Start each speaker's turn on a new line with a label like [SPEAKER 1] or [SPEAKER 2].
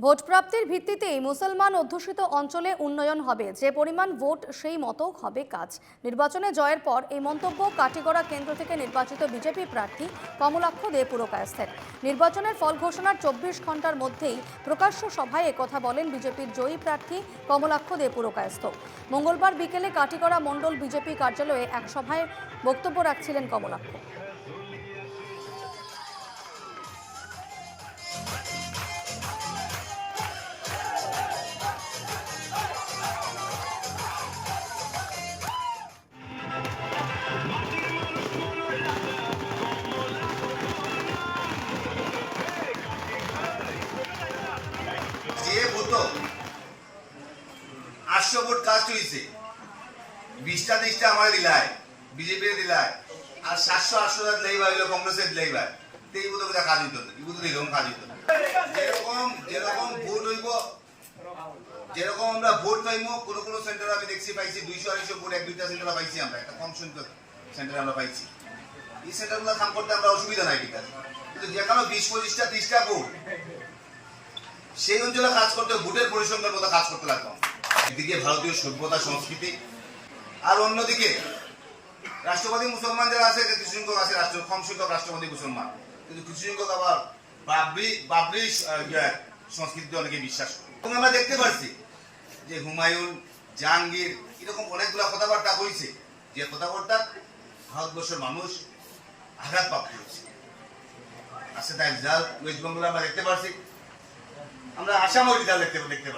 [SPEAKER 1] Vote প্রাপ্তির ভিত্তিতেই মুসলমান অধ্যুষিত অঞ্চলে উন্নয়ন হবে, যে পরিমাণ ভোট সেই মতো হবে কাজ। নির্বাচনে জয়ের পর এই মন্তব্য কাটিগড়া কেন্দ্র থেকে নির্বাচিত বিজেপি প্রার্থী কমলাক্ষ দে পুরকায়স্থের। নির্বাচনের ফল ঘোষণার 24 ঘন্টার মধ্যেই প্রকাশ্য সভায় একথা বলেন বিজেপির জয়ী প্রার্থী কমলাক্ষ দে পুরকায়স্থ। মঙ্গলবার বিকেলে কাটিগড়া মণ্ডল বিজেপি কার্যালয়ে এক সভায় বক্তব্য রাখছিলেন কমলাক্ষ।
[SPEAKER 2] আটশো ভোট কাস্ট হয়েছে, 20টা 30টা আমার দিলায়, বিজেপি দিলায়, আর 700-800 দিলাই হইলো কংগ্রেসের দিলাই। এই বুধ কাজ হইতো না, এই বুধ এরকম কাজ হইতো না। যেরকম ভোট হইব, যেরকম আমরা ভোট পাইবো, কোনো সেন্টারে আমি দেখছি পাইছি 200-250 ভোট, 1-2টা সেন্টারে পাইছি আমরা, একটা কম সংখ্যক সেন্টারে আমরা পাইছি। এই সেন্টারগুলো কাম করতে আমরা অসুবিধা নাই, ঠিক আছে, কিন্তু যেখানে 20-25টা 30টা ভোট, সেই অঞ্চলে কাজ করতে ভোটের পরিসংখ্যার মতো কাজ করতে লাগতো। একদিকে ভারতীয় সভ্যতা সংস্কৃতি, আর অন্যদিকে রাষ্ট্রবাদী মুসলমান যারা আছে, কিছু সংখ্যক আছে কম সংখ্যক রাষ্ট্রবাদী মুসলমান, কিন্তু কিছু সংখ্যক আবার বাবরি সংস্কৃতিতে অনেকে বিশ্বাস করে। এবং আমরা দেখতে পাচ্ছি যে হুমায়ুন, জাহাঙ্গীর এরকম অনেকগুলা কথাবার্তা হয়েছে, যে কথাবার্তা ভারতবর্ষের মানুষ আঘাতপ্রাপ্ত হয়েছে। আচ্ছা, তাই রেজাল্ট ওয়েস্ট বেঙ্গলে আমরা দেখতে পাচ্ছি, আমরা আসামের রেজাল্ট দেখতে পাচ্ছি।